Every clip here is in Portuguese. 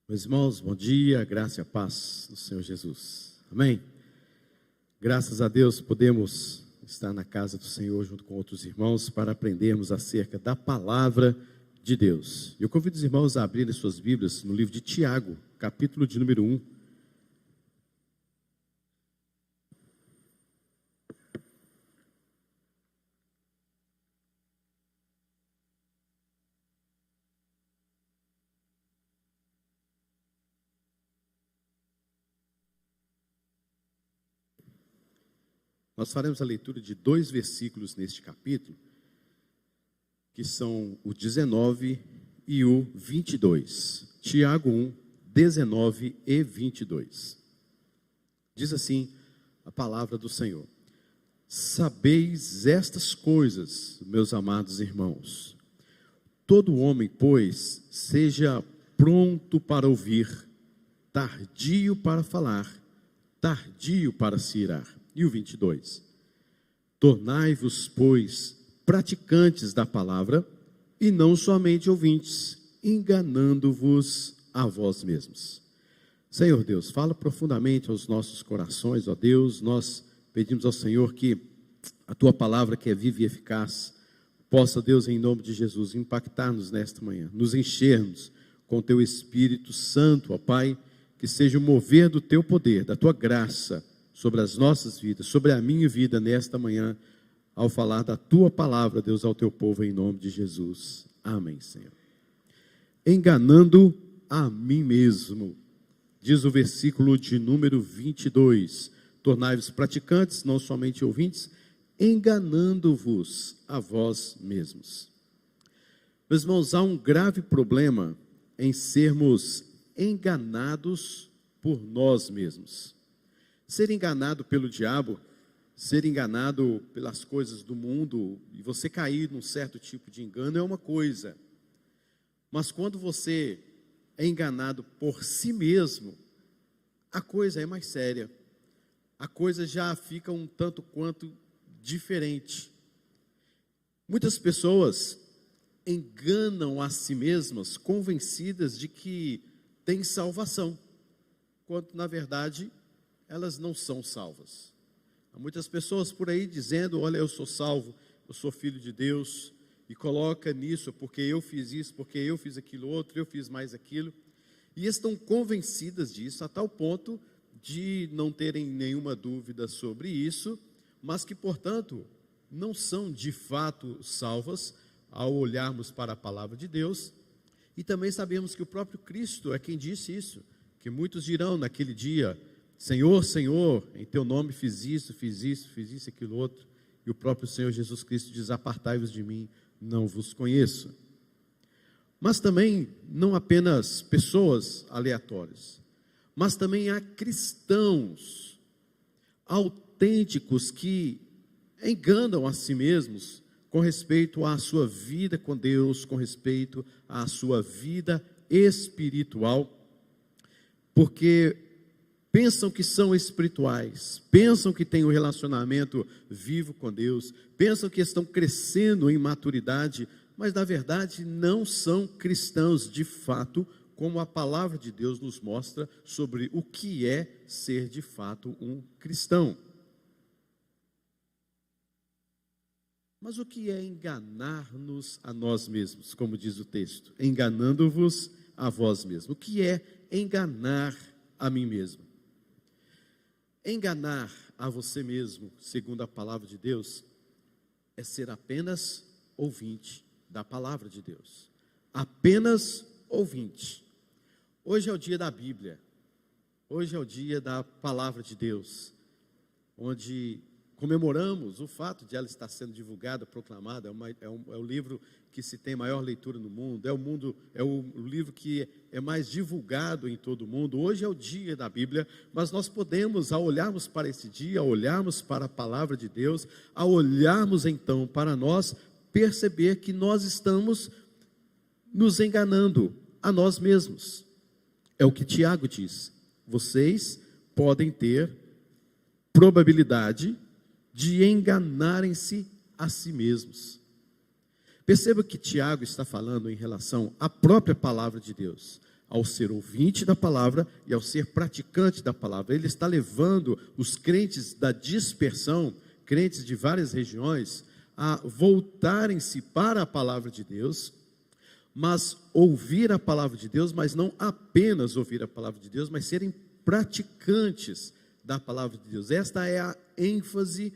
Meus irmãos, bom dia, a graça e a paz do Senhor Jesus. Amém? Graças a Deus podemos estar na casa do Senhor junto com outros irmãos para aprendermos acerca da palavra de Deus. Eu convido os irmãos a abrirem suas Bíblias no livro de Tiago, capítulo de número 1. Nós faremos a leitura de 2 versículos neste capítulo, que são o 19 e o 22. Tiago 1, 19 e 22. Diz assim a palavra do Senhor: Sabeis estas coisas, meus amados irmãos. Todo homem, pois, seja pronto para ouvir, tardio para falar, tardio para se irar. E o 22, tornai-vos, pois, praticantes da palavra, e não somente ouvintes, enganando-vos a vós mesmos. Senhor Deus, fala profundamente aos nossos corações, ó Deus. Nós pedimos ao Senhor que a Tua palavra, que é viva e eficaz, possa, Deus, em nome de Jesus, impactar-nos nesta manhã, nos enchermos com o Teu Espírito Santo, ó Pai, que seja o mover do Teu poder, da Tua graça, sobre as nossas vidas, sobre a minha vida nesta manhã, ao falar da Tua palavra, Deus, ao Teu povo, em nome de Jesus. Amém, Senhor. Enganando a mim mesmo, diz o versículo de número 22, tornai-vos praticantes, não somente ouvintes, enganando-vos a vós mesmos. Meus irmãos, há um grave problema em sermos enganados por nós mesmos. Ser enganado pelo diabo, ser enganado pelas coisas do mundo, e você cair num certo tipo de engano é uma coisa. Mas quando você é enganado por si mesmo, a coisa é mais séria. A coisa já fica um tanto quanto diferente. Muitas pessoas enganam a si mesmas, convencidas de que têm salvação, quando na verdade elas não são salvas. Há muitas pessoas por aí dizendo: olha, eu sou salvo, eu sou filho de Deus, e coloca nisso, porque eu fiz isso, porque eu fiz aquilo outro, eu fiz mais aquilo, e estão convencidas disso a tal ponto de não terem nenhuma dúvida sobre isso, mas que, portanto, não são de fato salvas ao olharmos para a palavra de Deus. E também sabemos que o próprio Cristo é quem disse isso, que muitos dirão naquele dia: Senhor, Senhor, em Teu nome fiz isso, aquilo outro. E o próprio Senhor Jesus Cristo diz: apartai-vos de mim, não vos conheço. Mas também não apenas pessoas aleatórias, mas também há cristãos autênticos que enganam a si mesmos com respeito à sua vida com Deus, com respeito à sua vida espiritual, porque pensam que são espirituais, pensam que têm um relacionamento vivo com Deus, pensam que estão crescendo em maturidade, mas na verdade não são cristãos de fato, como a palavra de Deus nos mostra sobre o que é ser de fato um cristão. Mas o que é enganar-nos a nós mesmos, como diz o texto? Enganando-vos a vós mesmos. O que é enganar a mim mesmo? Enganar a você mesmo, segundo a palavra de Deus, é ser apenas ouvinte da palavra de Deus. Apenas ouvinte. Hoje é o dia da Bíblia. Hoje é o dia da palavra de Deus, onde comemoramos o fato de ela estar sendo divulgada, proclamada. É o livro que se tem maior leitura no mundo, é o livro que é mais divulgado em todo o mundo. Hoje é o dia da Bíblia, mas nós podemos, ao olharmos para esse dia, ao olharmos para a palavra de Deus, ao olharmos então para nós, perceber que nós estamos nos enganando a nós mesmos. É o que Tiago diz: vocês podem ter probabilidade de enganarem-se a si mesmos. Perceba que Tiago está falando em relação à própria palavra de Deus. ao ser ouvinte da palavra e ao ser praticante da palavra. Ele está levando os crentes da dispersão, crentes de várias regiões, a voltarem-se para a palavra de Deus, mas ouvir a palavra de Deus, mas não apenas ouvir a palavra de Deus, mas serem praticantes da palavra de Deus. Esta é a ênfase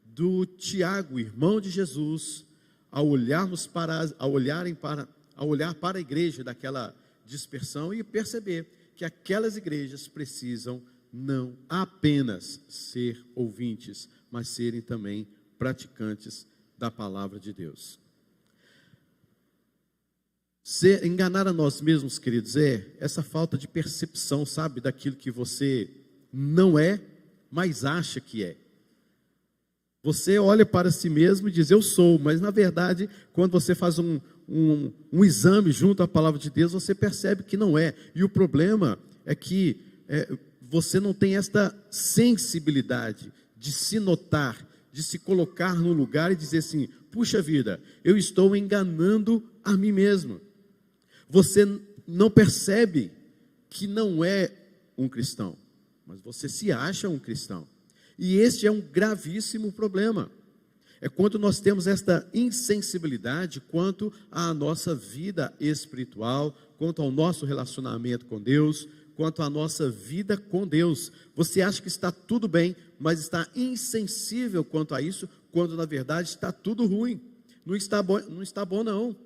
do Tiago, irmão de Jesus, ao olhar para a igreja daquela dispersão e perceber que aquelas igrejas precisam não apenas ser ouvintes, mas serem também praticantes da palavra de Deus. Enganar a nós mesmos, queridos, é essa falta de percepção, sabe, daquilo que você não é, mas acha que é. Você olha para si mesmo e diz, eu sou, mas na verdade, quando você faz um exame junto à palavra de Deus, você percebe que não é. E o problema é que você não tem esta sensibilidade de se notar, de se colocar no lugar e dizer assim, puxa vida, eu estou enganando a mim mesmo. Você não percebe que não é um cristão, mas você se acha um cristão. E este é um gravíssimo problema. É quando nós temos esta insensibilidade quanto à nossa vida espiritual, quanto ao nosso relacionamento com Deus, quanto à nossa vida com Deus. Você acha que está tudo bem, mas está insensível quanto a isso, quando na verdade está tudo ruim. Não está bom não.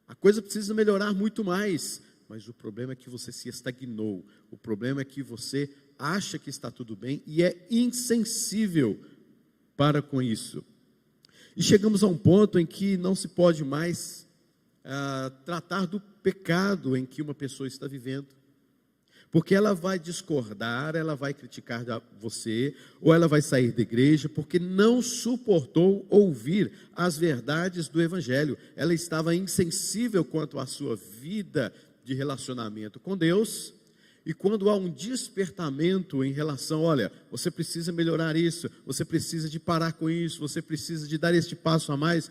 A coisa precisa melhorar muito mais. Mas o problema é que você se estagnou. O problema é que você acha que está tudo bem e é insensível para com isso. E chegamos a um ponto em que não se pode mais tratar do pecado em que uma pessoa está vivendo. Porque ela vai discordar, ela vai criticar você, ou ela vai sair da igreja, porque não suportou ouvir as verdades do Evangelho. Ela estava insensível quanto à sua vida de relacionamento com Deus, e quando há um despertamento em relação, olha, você precisa melhorar isso, você precisa de parar com isso, você precisa de dar este passo a mais,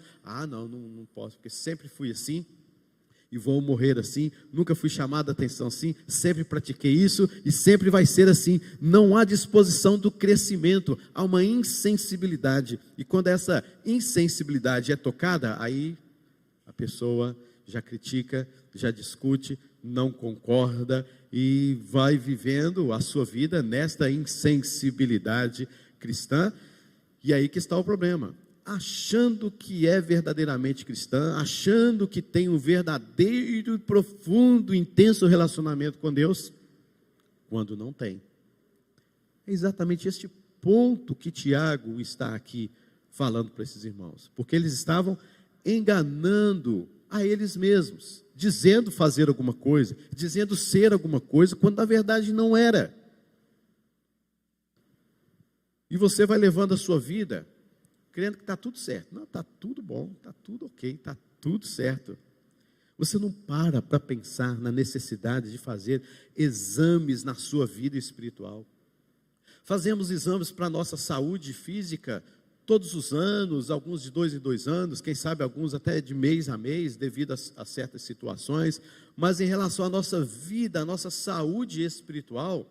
não posso, porque sempre fui assim, e vou morrer assim, nunca fui chamado a atenção assim, sempre pratiquei isso, e sempre vai ser assim. Não há disposição do crescimento, há uma insensibilidade, e quando essa insensibilidade é tocada, aí a pessoa já critica, já discute, não concorda e vai vivendo a sua vida nesta insensibilidade cristã. E aí que está o problema, achando que é verdadeiramente cristã, achando que tem um verdadeiro, profundo, intenso relacionamento com Deus, quando não tem. É exatamente este ponto que Tiago está aqui falando para esses irmãos, porque eles estavam enganando a eles mesmos, dizendo fazer alguma coisa, dizendo ser alguma coisa, quando na verdade não era. E você vai levando a sua vida, crendo que está tudo certo. Não, está tudo bom, está tudo ok, está tudo certo. Você não para pensar na necessidade de fazer exames na sua vida espiritual. Fazemos exames para a nossa saúde física todos os anos, alguns de 2 em 2 anos, quem sabe alguns até de mês a mês, devido a certas situações, mas em relação à nossa vida, à nossa saúde espiritual,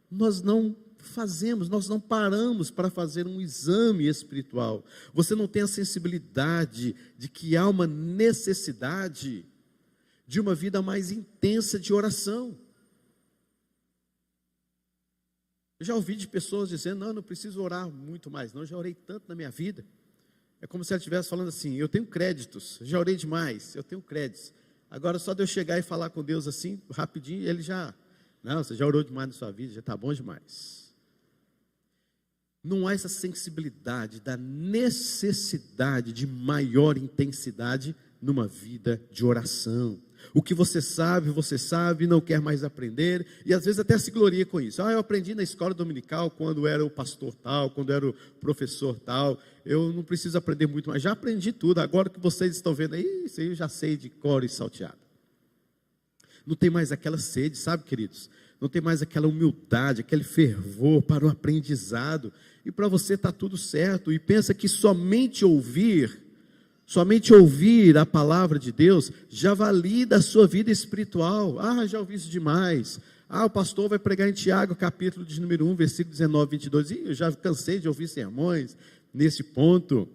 nós não fazemos, nós não paramos para fazer um exame espiritual. Você não tem a sensibilidade de que há uma necessidade de uma vida mais intensa de oração. Eu já ouvi de pessoas dizendo, não preciso orar muito mais, não, já orei tanto na minha vida. É como se ela estivesse falando assim, eu tenho créditos, já orei demais, eu tenho créditos. Agora só de eu chegar e falar com Deus assim, rapidinho, ele já, não, você já orou demais na sua vida, já está bom demais. Não há essa sensibilidade da necessidade de maior intensidade numa vida de oração. O que você sabe, não quer mais aprender, e às vezes até se gloria com isso. Eu aprendi na escola dominical, quando era o pastor tal, quando era o professor tal, eu não preciso aprender muito mais, já aprendi tudo, agora que vocês estão vendo aí, isso aí eu já sei de cor e salteado. Não tem mais aquela sede, sabe, queridos? Não tem mais aquela humildade, aquele fervor para o aprendizado, e para você está tudo certo, e pensa que somente ouvir Somente ouvir a palavra de Deus já valida a sua vida espiritual. Já ouvi isso demais. O pastor vai pregar em Tiago, capítulo de número 1, versículo 19, 22. Eu já cansei de ouvir sermões nesse ponto.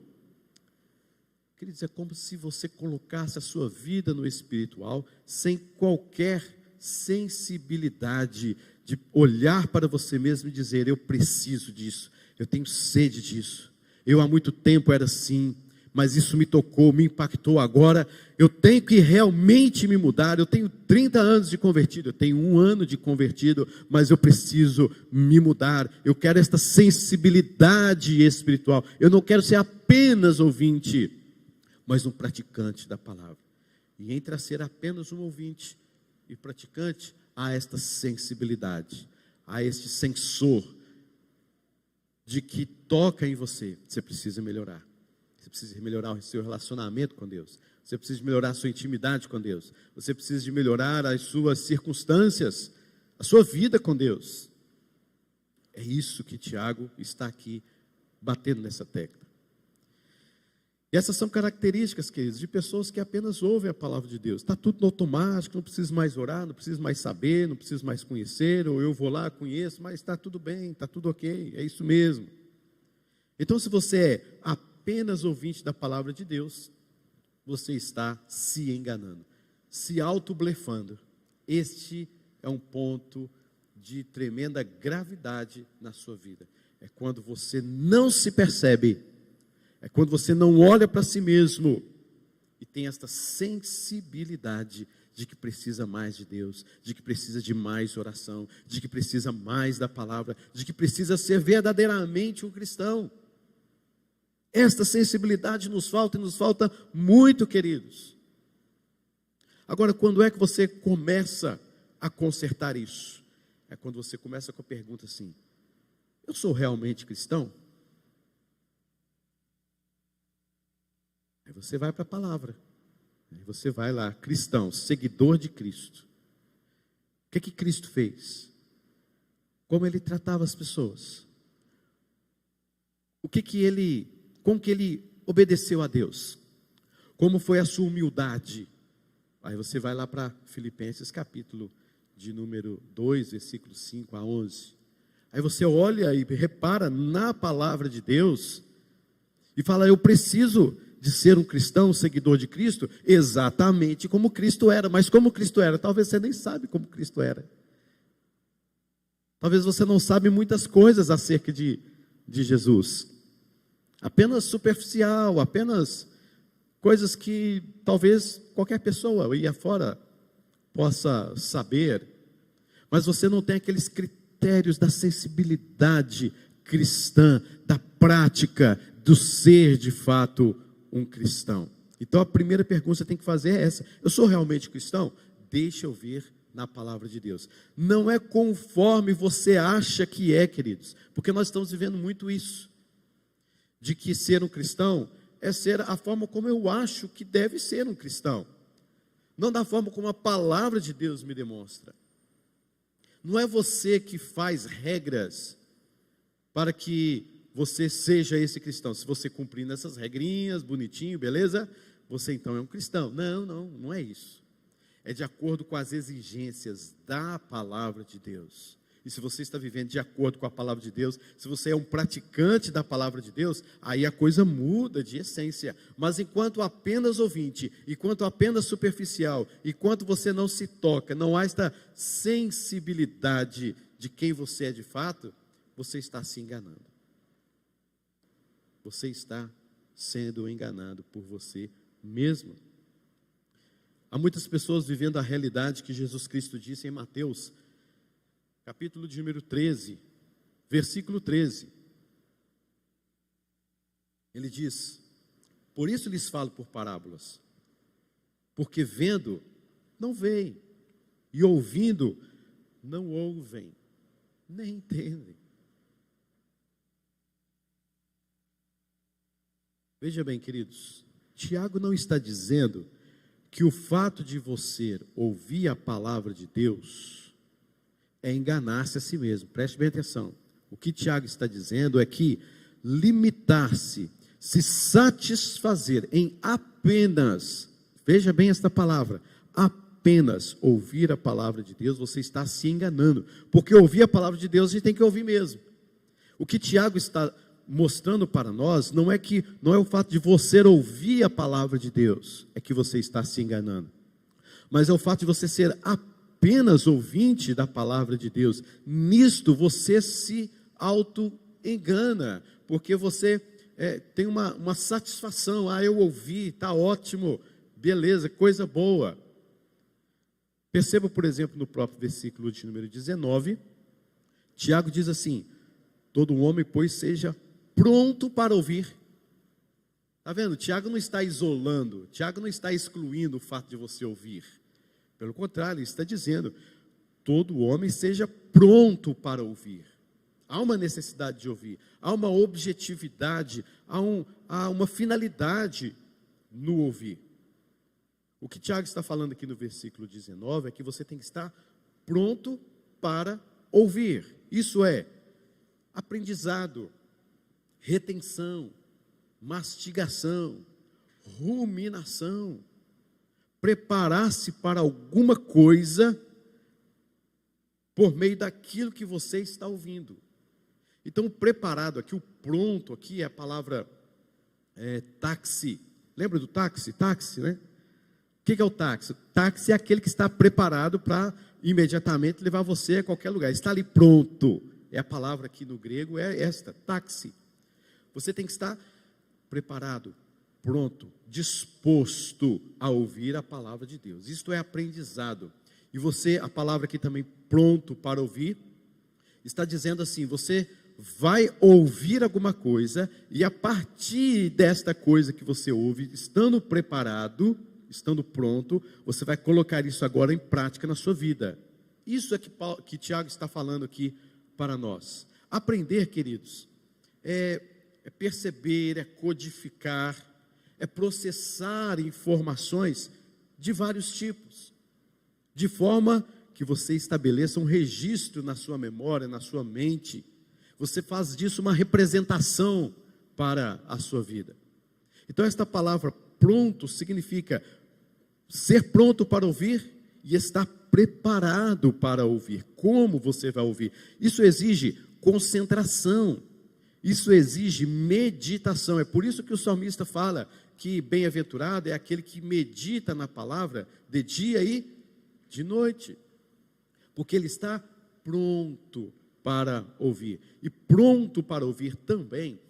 Queridos, é como se você colocasse a sua vida no espiritual sem qualquer sensibilidade de olhar para você mesmo e dizer: eu preciso disso, eu tenho sede disso, eu há muito tempo era assim, mas isso me tocou, me impactou, agora eu tenho que realmente me mudar. Eu tenho 30 anos de convertido, eu tenho 1 ano de convertido, mas eu preciso me mudar. Eu quero esta sensibilidade espiritual. Eu não quero ser apenas ouvinte, mas um praticante da palavra. E entre a ser apenas um ouvinte e praticante, há esta sensibilidade, há este sensor de que toca em você. Você precisa melhorar. Você precisa melhorar o seu relacionamento com Deus. Você precisa melhorar a sua intimidade com Deus. Você precisa de melhorar as suas circunstâncias, a sua vida com Deus. É isso que Tiago está aqui batendo nessa tecla. E essas são características, queridos, de pessoas que apenas ouvem a palavra de Deus. Está tudo no automático, não preciso mais orar, não preciso mais saber, não preciso mais conhecer, ou eu vou lá, conheço, mas está tudo bem, está tudo ok, é isso mesmo. Então, se você é apenas ouvinte da palavra de Deus, você está se enganando, se autoblefando. Este é um ponto de tremenda gravidade na sua vida. É quando você não se percebe, é quando você não olha para si mesmo e tem esta sensibilidade de que precisa mais de Deus, de que precisa de mais oração, de que precisa mais da palavra, de que precisa ser verdadeiramente um cristão. Esta sensibilidade nos falta, e nos falta muito, queridos. Agora, quando é que você começa a consertar isso? É quando você começa com a pergunta assim: eu sou realmente cristão? Aí você vai para a palavra. Aí você vai lá, cristão, seguidor de Cristo. O que Cristo fez? Como ele tratava as pessoas? Como que ele obedeceu a Deus? Como foi a sua humildade? Aí você vai lá para Filipenses, capítulo de número 2, versículos 5 a 11. Aí você olha e repara na palavra de Deus e fala: eu preciso de ser um cristão, um seguidor de Cristo, exatamente como Cristo era. Mas como Cristo era? Talvez você nem sabe como Cristo era. Talvez você não sabe muitas coisas acerca de Jesus. Apenas superficial, apenas coisas que talvez qualquer pessoa aí afora possa saber. Mas você não tem aqueles critérios da sensibilidade cristã, da prática, do ser de fato um cristão. Então a primeira pergunta que você tem que fazer é essa: eu sou realmente cristão? Deixa eu ver na palavra de Deus. Não é conforme você acha que é, queridos, porque nós estamos vivendo muito isso, de que ser um cristão é ser a forma como eu acho que deve ser um cristão, não da forma como a palavra de Deus me demonstra. Não é você que faz regras para que você seja esse cristão. Se você cumprir nessas regrinhas, bonitinho, beleza? Você então é um cristão. Não é isso. É de acordo com as exigências da palavra de Deus. E se você está vivendo de acordo com a palavra de Deus, se você é um praticante da palavra de Deus, aí a coisa muda de essência. Mas enquanto apenas ouvinte, enquanto apenas superficial, enquanto você não se toca, não há esta sensibilidade de quem você é de fato, você está se enganando. Você está sendo enganado por você mesmo. Há muitas pessoas vivendo a realidade que Jesus Cristo disse em Mateus, capítulo de número 13, versículo 13. Ele diz: por isso lhes falo por parábolas, porque vendo, não veem, e ouvindo, não ouvem, nem entendem. Veja bem, queridos, Tiago não está dizendo que o fato de você ouvir a palavra de Deus é enganar-se a si mesmo. Preste bem atenção. O que Tiago está dizendo é que limitar-se, se satisfazer em apenas, veja bem esta palavra, apenas ouvir a palavra de Deus, você está se enganando, porque ouvir a palavra de Deus a gente tem que ouvir mesmo. O que Tiago está mostrando para nós não é o fato de você ouvir a palavra de Deus é que você está se enganando, mas é o fato de você ser apenas ouvinte da palavra de Deus. Nisto você se auto-engana, porque você tem uma satisfação. Eu ouvi, está ótimo, beleza, coisa boa. Perceba, por exemplo, no próprio versículo de número 19, Tiago diz assim: todo homem, pois, seja pronto para ouvir. Está vendo? Tiago não está isolando, Tiago não está excluindo o fato de você ouvir. Pelo contrário, ele está dizendo: todo homem seja pronto para ouvir. Há uma necessidade de ouvir, há uma objetividade, há uma finalidade no ouvir. O que Tiago está falando aqui no versículo 19 é que você tem que estar pronto para ouvir. Isso é aprendizado, retenção, mastigação, ruminação, preparar-se para alguma coisa por meio daquilo que você está ouvindo. Então, o preparado aqui, o pronto aqui é a palavra táxi. Lembra do táxi? Táxi, né? O que é o táxi? O táxi é aquele que está preparado para imediatamente levar você a qualquer lugar. Está ali pronto. A palavra aqui no grego é esta, táxi. Você tem que estar preparado, pronto, disposto a ouvir a palavra de Deus. Isto é aprendizado. E você, a palavra aqui também, pronto para ouvir, está dizendo assim: você vai ouvir alguma coisa, e a partir desta coisa que você ouve, estando preparado, estando pronto, você vai colocar isso agora em prática na sua vida. Isso é que Tiago está falando aqui para nós. Aprender, queridos, é perceber, é codificar, é processar informações de vários tipos, de forma que você estabeleça um registro na sua memória, na sua mente. Você faz disso uma representação para a sua vida. Então, esta palavra pronto significa ser pronto para ouvir e estar preparado para ouvir. Como você vai ouvir? Isso exige concentração, isso exige meditação. É por isso que o salmista fala que bem-aventurado é aquele que medita na palavra de dia e de noite, porque ele está pronto para ouvir. E pronto para ouvir também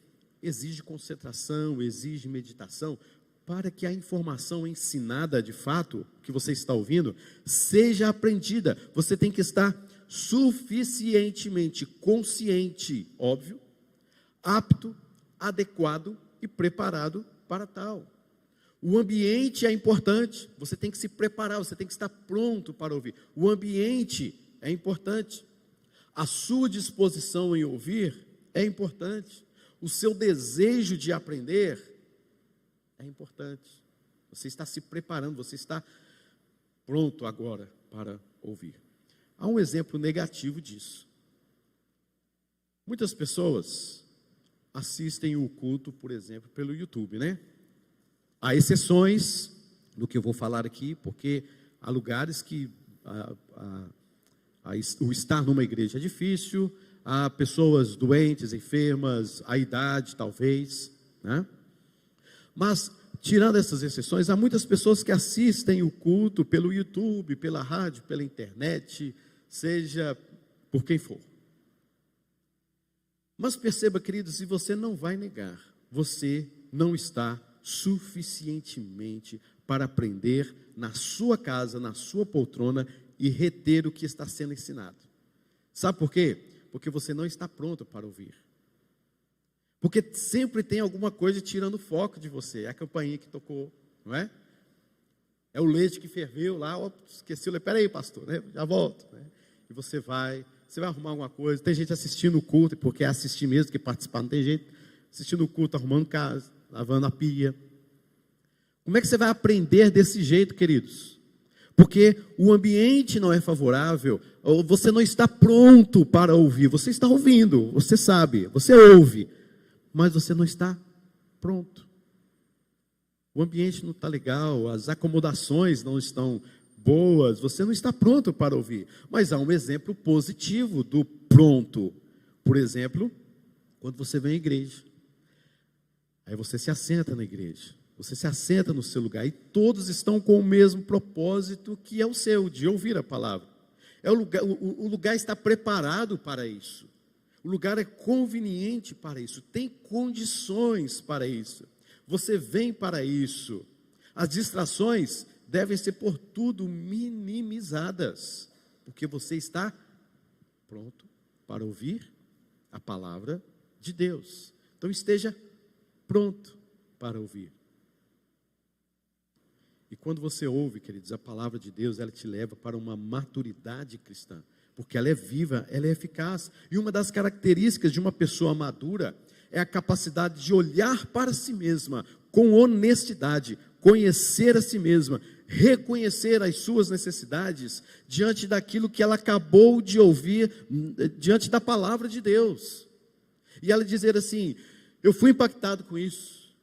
exige concentração, exige meditação, para que a informação ensinada de fato, que você está ouvindo, seja aprendida. Você tem que estar suficientemente consciente, óbvio, apto, adequado e preparado para tal. O ambiente é importante, você tem que se preparar, você tem que estar pronto para ouvir. O ambiente é importante. A sua disposição em ouvir é importante. O seu desejo de aprender é importante. Você está se preparando, você está pronto agora para ouvir. Há um exemplo negativo disso. Muitas pessoas assistem o culto, por exemplo, pelo YouTube, né? Há exceções do que eu vou falar aqui, porque há lugares que o estar numa igreja é difícil, há pessoas doentes, enfermas, a idade talvez, né? Mas, tirando essas exceções, há muitas pessoas que assistem o culto pelo YouTube, pela rádio, pela internet, seja por quem for. Mas perceba, queridos, se você não vai negar, você não está suficientemente para aprender na sua casa, na sua poltrona e reter o que está sendo ensinado. Sabe por quê? Porque você não está pronto para ouvir. Porque sempre tem alguma coisa tirando o foco de você. É a campainha que tocou, não é? É o leite que ferveu lá, esqueci, peraí pastor, né? Já volto, né? E você vai arrumar alguma coisa. Tem gente assistindo o culto, porque é assistir mesmo, que participar não tem jeito. Assistindo o culto, arrumando casa, lavando a pia. Como é que você vai aprender desse jeito, queridos? Porque o ambiente não é favorável, ou você não está pronto para ouvir. Você está ouvindo, você sabe, você ouve, mas você não está pronto. O ambiente não está legal, as acomodações não estão boas, você não está pronto para ouvir. Mas há um exemplo positivo do pronto. Por exemplo, quando você vem à igreja, aí você se assenta na igreja, você se assenta no seu lugar, e todos estão com o mesmo propósito que é o seu, de ouvir a palavra. O lugar está preparado para isso, o lugar é conveniente para isso, tem condições para isso, você vem para isso. As distrações devem ser por tudo minimizadas, porque você está pronto para ouvir a palavra de Deus. Então esteja pronto para ouvir. E quando você ouve, queridos, a palavra de Deus, ela te leva para uma maturidade cristã, porque ela é viva, ela é eficaz. E uma das características de uma pessoa madura é a capacidade de olhar para si mesma com honestidade, conhecer a si mesma, reconhecer as suas necessidades diante daquilo que ela acabou de ouvir, diante da palavra de Deus. E ela dizer assim: eu fui impactado com isso,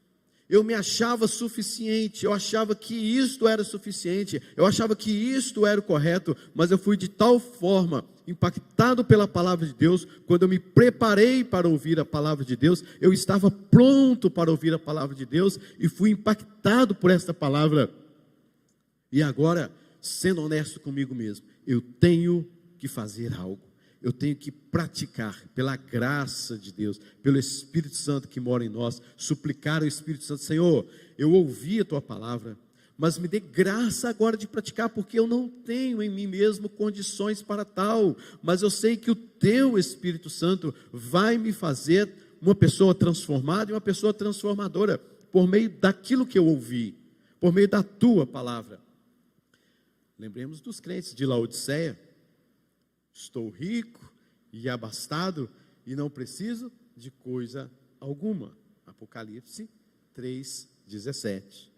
eu me achava suficiente, eu achava que isto era suficiente, eu achava que isto era o correto, mas eu fui de tal forma impactado pela palavra de Deus, quando eu me preparei para ouvir a palavra de Deus, eu estava pronto para ouvir a palavra de Deus, e fui impactado por esta palavra, e agora, sendo honesto comigo mesmo, eu tenho que fazer algo, eu tenho que praticar, pela graça de Deus, pelo Espírito Santo que mora em nós, suplicar ao Espírito Santo: Senhor, eu ouvi a tua palavra, mas me dê graça agora de praticar, porque eu não tenho em mim mesmo condições para tal, mas eu sei que o teu Espírito Santo vai me fazer uma pessoa transformada e uma pessoa transformadora, por meio daquilo que eu ouvi, por meio da tua palavra. Lembremos dos crentes de Laodiceia: estou rico e abastado e não preciso de coisa alguma. Apocalipse 3:17.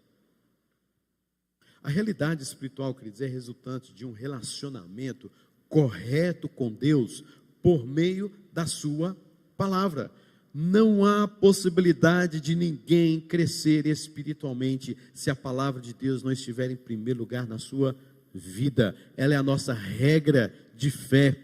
A realidade espiritual, queridos, é resultante de um relacionamento correto com Deus por meio da sua palavra. Não há possibilidade de ninguém crescer espiritualmente se a palavra de Deus não estiver em primeiro lugar na sua vida. Ela é a nossa regra de fé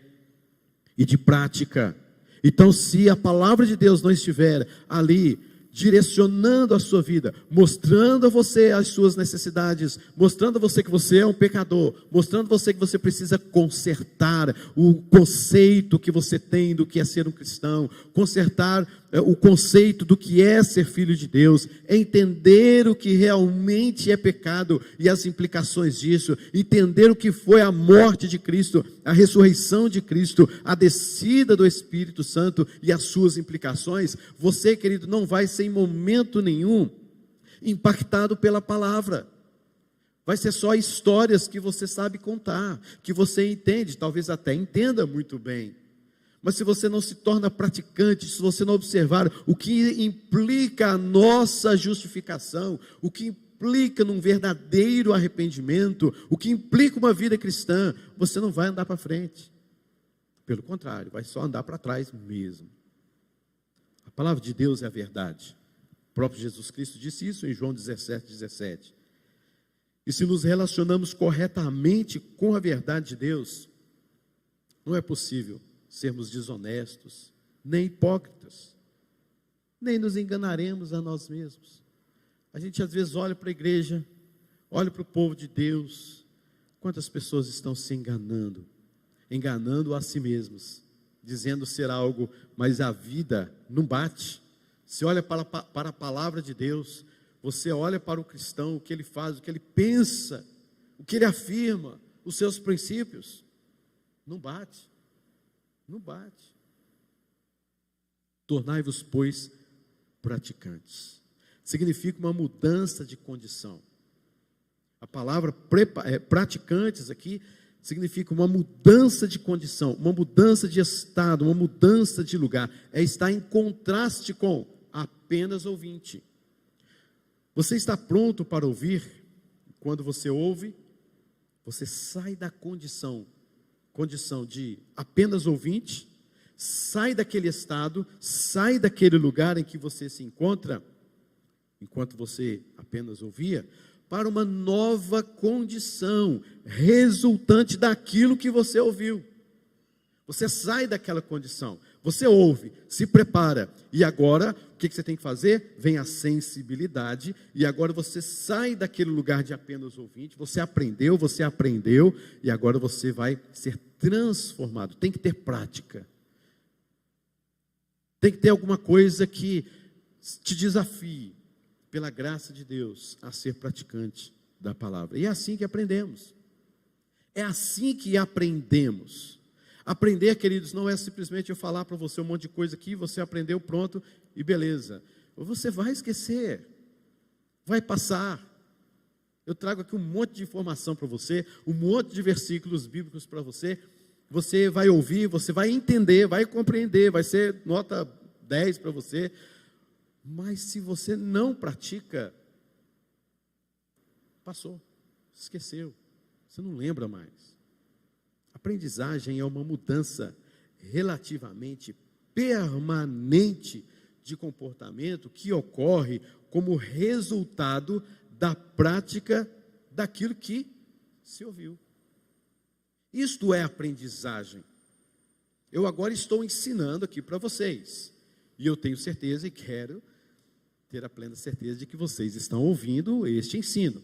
e de prática. Então, se a palavra de Deus não estiver ali direcionando a sua vida, mostrando a você as suas necessidades, mostrando a você que você é um pecador, mostrando a você que você precisa consertar o conceito que você tem do que é ser um cristão, consertar o conceito do que é ser filho de Deus, entender o que realmente é pecado e as implicações disso, entender o que foi a morte de Cristo, a ressurreição de Cristo, a descida do Espírito Santo e as suas implicações. Você, querido, não vai ser em momento nenhum impactado pela palavra. Vai ser só histórias que você sabe contar, que você entende, talvez até entenda muito bem. Mas se você não se torna praticante, se você não observar o que implica a nossa justificação, o que implica num verdadeiro arrependimento, o que implica uma vida cristã, você não vai andar para frente. Pelo contrário, vai só andar para trás mesmo. A palavra de Deus é a verdade. O próprio Jesus Cristo disse isso em João 17:17. E se nos relacionamos corretamente com a verdade de Deus, não é possível sermos desonestos, nem hipócritas, nem nos enganaremos a nós mesmos. A gente às vezes olha para a igreja, olha para o povo de Deus, quantas pessoas estão se enganando a si mesmos, dizendo ser algo, mas a vida não bate. Você olha para a palavra de Deus, você olha para o cristão, o que ele faz, o que ele pensa, o que ele afirma, os seus princípios, não bate. Não bate. Tornai-vos, pois, praticantes. Significa uma mudança de condição. A palavra praticantes aqui significa uma mudança de condição, uma mudança de estado, uma mudança de lugar. É estar em contraste com apenas ouvinte. Você está pronto para ouvir? Quando você ouve, você sai da condição de apenas ouvinte, sai daquele estado, sai daquele lugar em que você se encontra, enquanto você apenas ouvia, para uma nova condição, resultante daquilo que você ouviu. Você sai daquela condição, você ouve, se prepara, e agora, o que você tem que fazer? Vem a sensibilidade, e agora você sai daquele lugar de apenas ouvinte, você aprendeu, e agora você vai ser transformado. Tem que ter prática, tem que ter alguma coisa que te desafie, pela graça de Deus, a ser praticante da palavra. E é assim que aprendemos. É assim que aprendemos. Aprender, queridos, não é simplesmente eu falar para você um monte de coisa aqui, você aprendeu, pronto, e beleza. Você vai esquecer, vai passar. Eu trago aqui um monte de informação para você, um monte de versículos bíblicos para você. Você vai ouvir, você vai entender, vai compreender, vai ser nota 10 para você. Mas se você não pratica, passou, esqueceu, você não lembra mais. Aprendizagem é uma mudança relativamente permanente de comportamento que ocorre como resultado da prática daquilo que se ouviu. Isto é aprendizagem. Eu agora estou ensinando aqui para vocês, e eu tenho certeza e quero ter a plena certeza de que vocês estão ouvindo este ensino.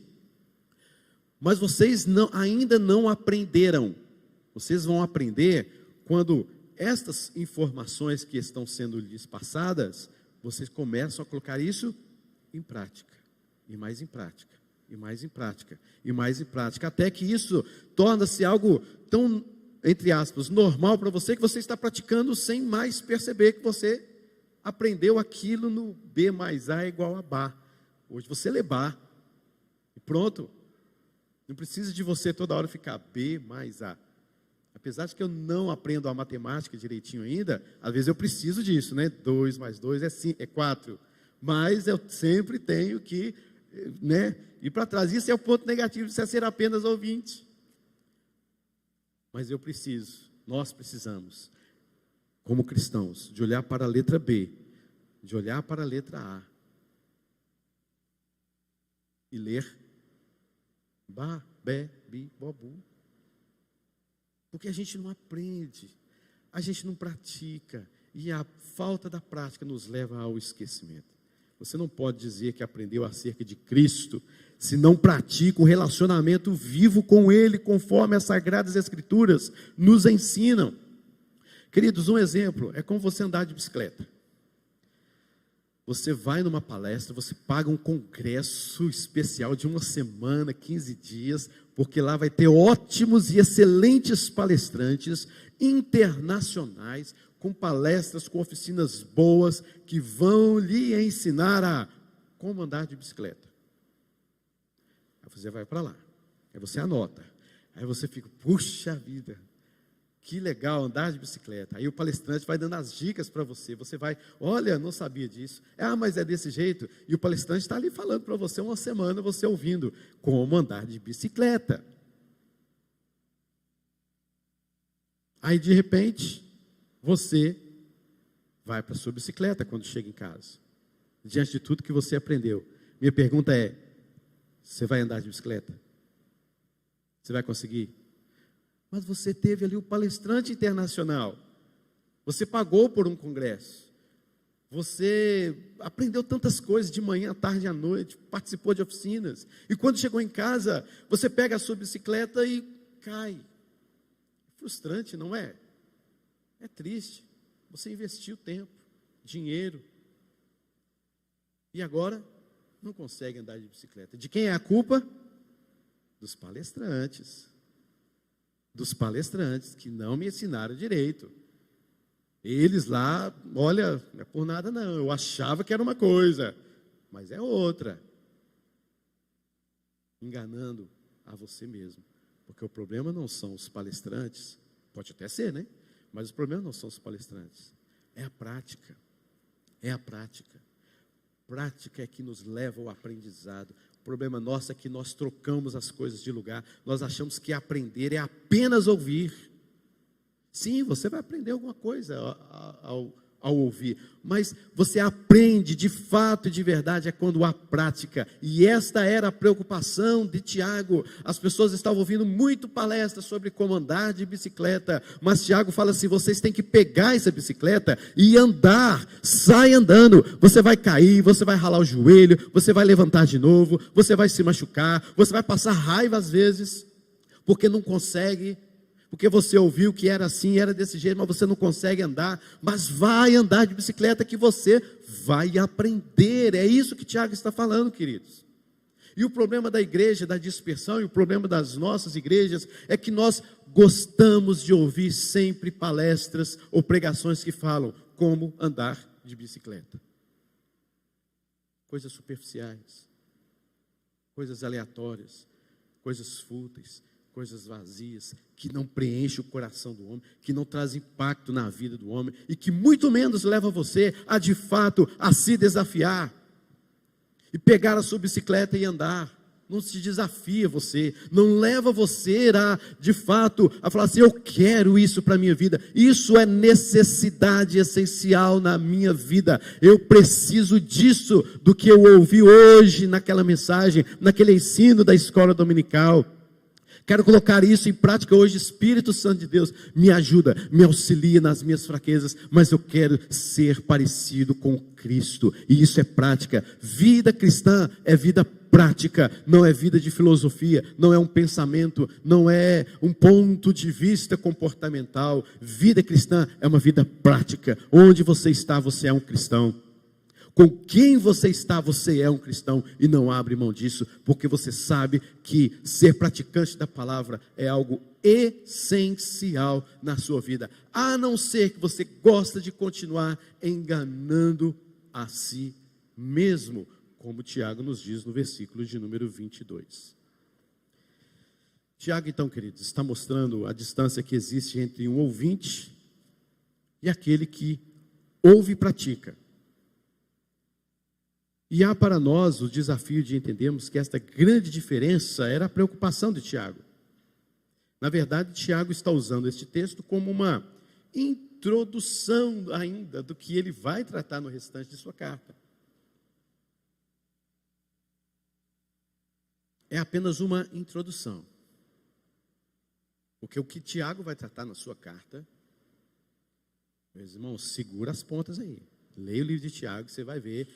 Mas vocês ainda não aprenderam. Vocês vão aprender quando estas informações que estão sendo lhes passadas, vocês começam a colocar isso em prática, e mais em prática, e mais em prática, e mais em prática, até que isso torna-se algo tão, entre aspas, normal para você, que você está praticando sem mais perceber que você aprendeu aquilo no B mais A igual a Bá. Hoje você lê Bá, e pronto. Não precisa de você toda hora ficar B mais A. Apesar de que eu não aprendo a matemática direitinho ainda, às vezes eu preciso disso, né? 2 mais 2 é 4. Mas eu sempre tenho que, né, ir para trás. Isso é o ponto negativo de ser apenas ouvinte. Mas eu preciso, nós precisamos, como cristãos, de olhar para a letra B, de olhar para a letra A, e ler Bá, Bé, Bi, Bobu. Porque a gente não aprende, a gente não pratica, e a falta da prática nos leva ao esquecimento. Você não pode dizer que aprendeu acerca de Cristo, se não pratica um relacionamento vivo com Ele, conforme as Sagradas Escrituras nos ensinam. Queridos, um exemplo é como você andar de bicicleta. Você vai numa palestra, você paga um congresso especial de 1 semana, 15 dias, porque lá vai ter ótimos e excelentes palestrantes internacionais, com palestras, com oficinas boas, que vão lhe ensinar a como andar de bicicleta. Aí você vai para lá, aí você anota, aí você fica, puxa vida, que legal andar de bicicleta. Aí o palestrante vai dando as dicas para você. Você vai, olha, não sabia disso. Mas é desse jeito. E o palestrante está ali falando para você 1 semana, você ouvindo como andar de bicicleta. Aí de repente, você vai para a sua bicicleta quando chega em casa. Diante de tudo que você aprendeu. Minha pergunta é, você vai andar de bicicleta? Você vai conseguir? Mas você teve ali o palestrante internacional, você pagou por um congresso, você aprendeu tantas coisas de manhã, à tarde e à noite, participou de oficinas, e quando chegou em casa, você pega a sua bicicleta e cai. Frustrante, não é? É triste, você investiu tempo, dinheiro, e agora não consegue andar de bicicleta. De quem é a culpa? Dos palestrantes. Dos palestrantes que não me ensinaram direito. Eles lá, olha, não é por nada não, eu achava que era uma coisa, mas é outra. Enganando a você mesmo, porque o problema não são os palestrantes, pode até ser, né? Mas o problema não são os palestrantes, é a prática, é a prática. Prática é que nos leva ao aprendizado. O problema nosso é que nós trocamos as coisas de lugar. Nós achamos que aprender é apenas ouvir. Sim, você vai aprender alguma coisa ao ao ouvir, mas você aprende de fato e de verdade é quando há prática. E esta era a preocupação de Tiago. As pessoas estavam ouvindo muito palestras sobre como andar de bicicleta, mas Tiago fala assim: vocês têm que pegar essa bicicleta e andar, sai andando. Você vai cair, você vai ralar o joelho, você vai levantar de novo, você vai se machucar, você vai passar raiva às vezes, porque não consegue, porque você ouviu que era assim, era desse jeito, mas você não consegue andar. Mas vai andar de bicicleta que você vai aprender. É isso que Tiago está falando, queridos. E o problema da igreja, da dispersão, e o problema das nossas igrejas, é que nós gostamos de ouvir sempre palestras ou pregações que falam como andar de bicicleta. Coisas superficiais, coisas aleatórias, coisas fúteis, coisas vazias, que não preenchem o coração do homem, que não trazem impacto na vida do homem, e que muito menos leva você a de fato a se desafiar, e pegar a sua bicicleta e andar. Não se desafia você, não leva você a, de fato, a falar assim: eu quero isso para a minha vida, isso é necessidade essencial na minha vida, eu preciso disso, do que eu ouvi hoje naquela mensagem, naquele ensino da escola dominical. Quero colocar isso em prática hoje. Espírito Santo de Deus, me ajuda, me auxilia nas minhas fraquezas, mas eu quero ser parecido com Cristo, e isso é prática. Vida cristã é vida prática, não é vida de filosofia, não é um pensamento, não é um ponto de vista comportamental. Vida cristã é uma vida prática. Onde você está, você é um cristão. Com quem você está, você é um cristão, e não abre mão disso, porque você sabe que ser praticante da palavra é algo essencial na sua vida, a não ser que você gosta de continuar enganando a si mesmo, como Tiago nos diz no versículo de número 22. Tiago, então, queridos, está mostrando a distância que existe entre um ouvinte e aquele que ouve e pratica. E há para nós o desafio de entendermos que esta grande diferença era a preocupação de Tiago. Na verdade, Tiago está usando este texto como uma introdução ainda do que ele vai tratar no restante de sua carta. É apenas uma introdução. Porque o que Tiago vai tratar na sua carta, meus irmãos, segura as pontas aí. Leia o livro de Tiago, você vai ver.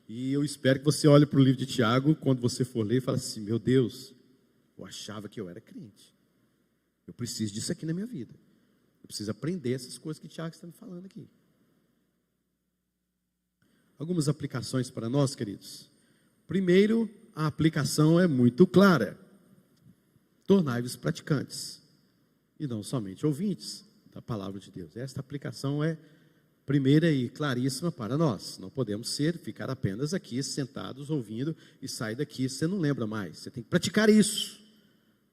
E eu espero que você olhe para o livro de Tiago, quando você for ler, e fale assim: meu Deus, eu achava que eu era crente. Eu preciso disso aqui na minha vida. Eu preciso aprender essas coisas que Tiago está me falando aqui. Algumas aplicações para nós, queridos. Primeiro, a aplicação é muito clara: tornai-vos praticantes, e não somente ouvintes da palavra de Deus. Esta aplicação é primeira e claríssima para nós. Não podemos ficar apenas aqui sentados ouvindo e sair daqui, você não lembra mais. Você tem que praticar isso.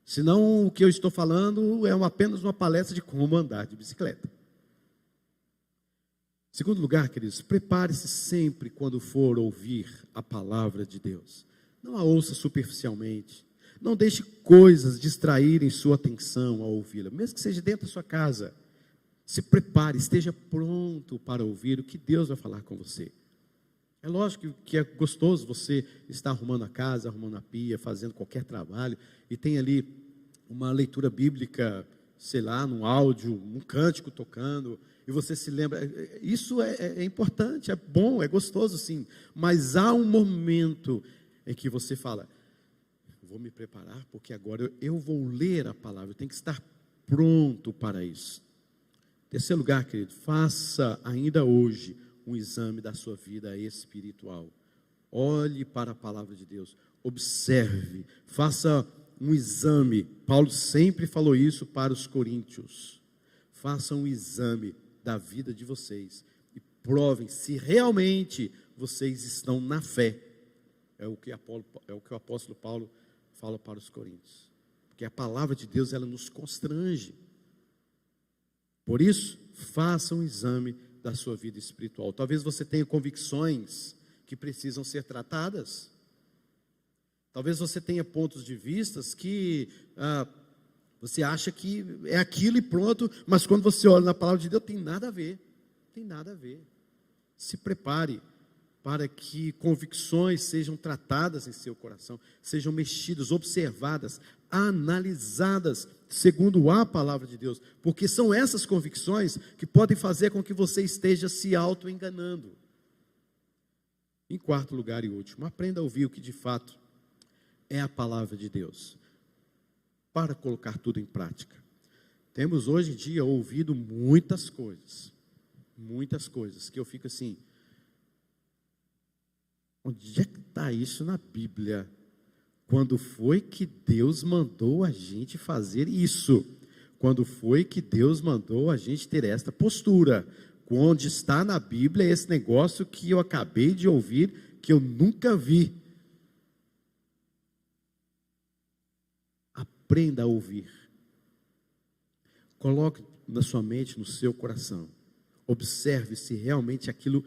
Senão o que eu estou falando é apenas uma palestra de como andar de bicicleta. Segundo lugar, queridos, prepare-se sempre quando for ouvir a palavra de Deus. Não a ouça superficialmente. Não deixe coisas distraírem sua atenção ao ouvi-la, mesmo que seja dentro da sua casa. Se prepare, esteja pronto para ouvir o que Deus vai falar com você. É lógico que é gostoso você estar arrumando a casa, arrumando a pia, fazendo qualquer trabalho, e tem ali uma leitura bíblica, sei lá, num áudio, um cântico tocando, e você se lembra. Isso é importante, é bom, é gostoso sim, mas há um momento em que você fala: vou me preparar, porque agora eu vou ler a palavra, eu tenho que estar pronto para isso. Terceiro lugar, querido, faça ainda hoje um exame da sua vida espiritual. Olhe para a palavra de Deus, observe, faça um exame. Paulo sempre falou isso para os coríntios. Façam um exame da vida de vocês e provem se realmente vocês estão na fé. É o que o apóstolo Paulo fala para os coríntios. Porque a palavra de Deus, ela nos constrange. Por isso, faça um exame da sua vida espiritual. Talvez você tenha convicções que precisam ser tratadas. Talvez você tenha pontos de vista que você acha que é aquilo e pronto, mas quando você olha na palavra de Deus, tem nada a ver. Tem nada a ver. Se prepare para que convicções sejam tratadas em seu coração, sejam mexidas, observadas, analisadas segundo a palavra de Deus, porque são essas convicções que podem fazer com que você esteja se auto-enganando. Em quarto lugar e último, aprenda a ouvir o que de fato é a palavra de Deus, para colocar tudo em prática. Temos hoje em dia ouvido muitas coisas, que eu fico assim, onde é que está isso na Bíblia? Quando foi que Deus mandou a gente fazer isso? Quando foi que Deus mandou a gente ter esta postura? Onde está na Bíblia esse negócio que eu acabei de ouvir, que eu nunca vi? Aprenda a ouvir. Coloque na sua mente, no seu coração. Observe se realmente aquilo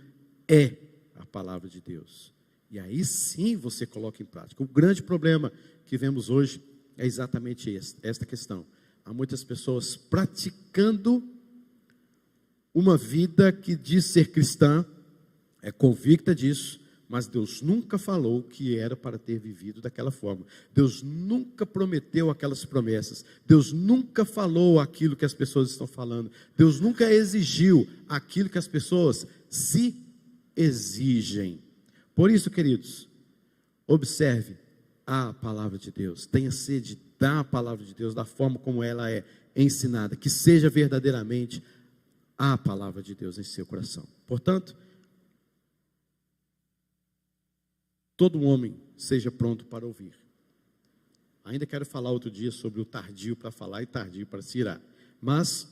é a palavra de Deus. E aí sim você coloca em prática. O grande problema que vemos hoje é exatamente esta questão. Há muitas pessoas praticando uma vida que diz ser cristã, é convicta disso, mas Deus nunca falou que era para ter vivido daquela forma. Deus nunca prometeu aquelas promessas. Deus nunca falou aquilo que as pessoas estão falando. Deus nunca exigiu aquilo que as pessoas se exigem. Por isso, queridos, observe a palavra de Deus. Tenha sede da palavra de Deus, da forma como ela é ensinada. Que seja verdadeiramente a palavra de Deus em seu coração. Portanto, todo homem seja pronto para ouvir. Ainda quero falar outro dia sobre o tardio para falar e tardio para se irar. Mas,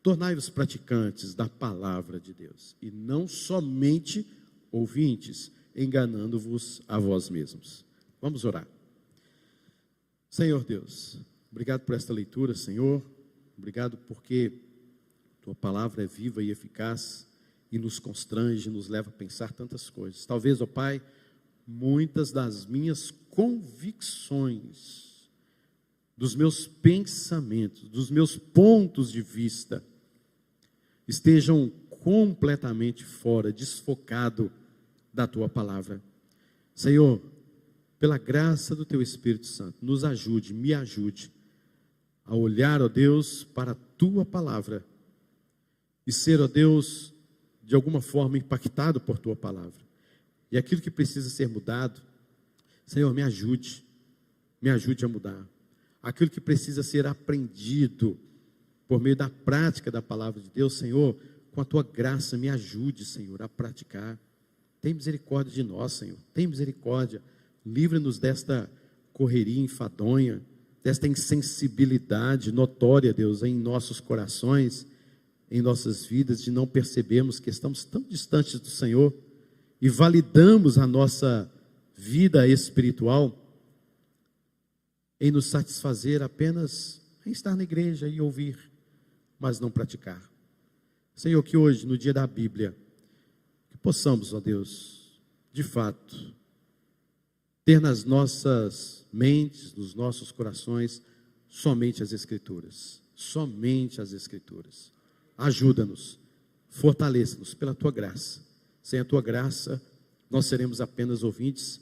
tornai-vos praticantes da palavra de Deus. E não somente ouvintes, enganando-vos a vós mesmos. Vamos orar. Senhor Deus, obrigado por esta leitura, Senhor. Obrigado porque tua palavra é viva e eficaz e nos constrange, nos leva a pensar tantas coisas. Talvez, ó Pai, muitas das minhas convicções, dos meus pensamentos, dos meus pontos de vista, estejam completamente fora, desfocado da tua palavra. Senhor, pela graça do teu Espírito Santo, nos ajude, me ajude a olhar, ó Deus, para a tua palavra e ser, ó Deus, de alguma forma impactado por tua palavra. E aquilo que precisa ser mudado, Senhor, me ajude a mudar. Aquilo que precisa ser aprendido por meio da prática da palavra de Deus, Senhor, com a tua graça, me ajude, Senhor, a praticar. Tem misericórdia de nós, Senhor, tem misericórdia. Livra-nos desta correria enfadonha, desta insensibilidade notória, Deus, em nossos corações, em nossas vidas, de não percebermos que estamos tão distantes do Senhor e validamos a nossa vida espiritual em nos satisfazer apenas em estar na igreja e ouvir, mas não praticar. Senhor, que hoje, no dia da Bíblia, que possamos, ó Deus, de fato, ter nas nossas mentes, nos nossos corações, somente as Escrituras. Somente as Escrituras. Ajuda-nos, fortaleça-nos pela tua graça. Sem a tua graça, nós seremos apenas ouvintes,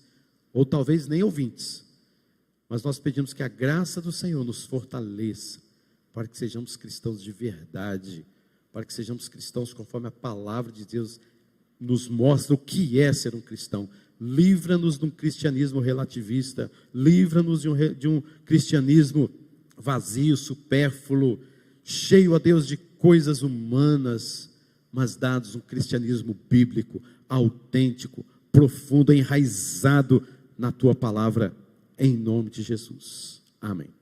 ou talvez nem ouvintes. Mas nós pedimos que a graça do Senhor nos fortaleça, para que sejamos cristãos de verdade, para que sejamos cristãos conforme a palavra de Deus nos mostra o que é ser um cristão. Livra-nos de um cristianismo relativista, livra-nos de um cristianismo vazio, supérfluo, cheio, a Deus, de coisas humanas, mas dados um cristianismo bíblico, autêntico, profundo, enraizado na tua palavra, em nome de Jesus. Amém.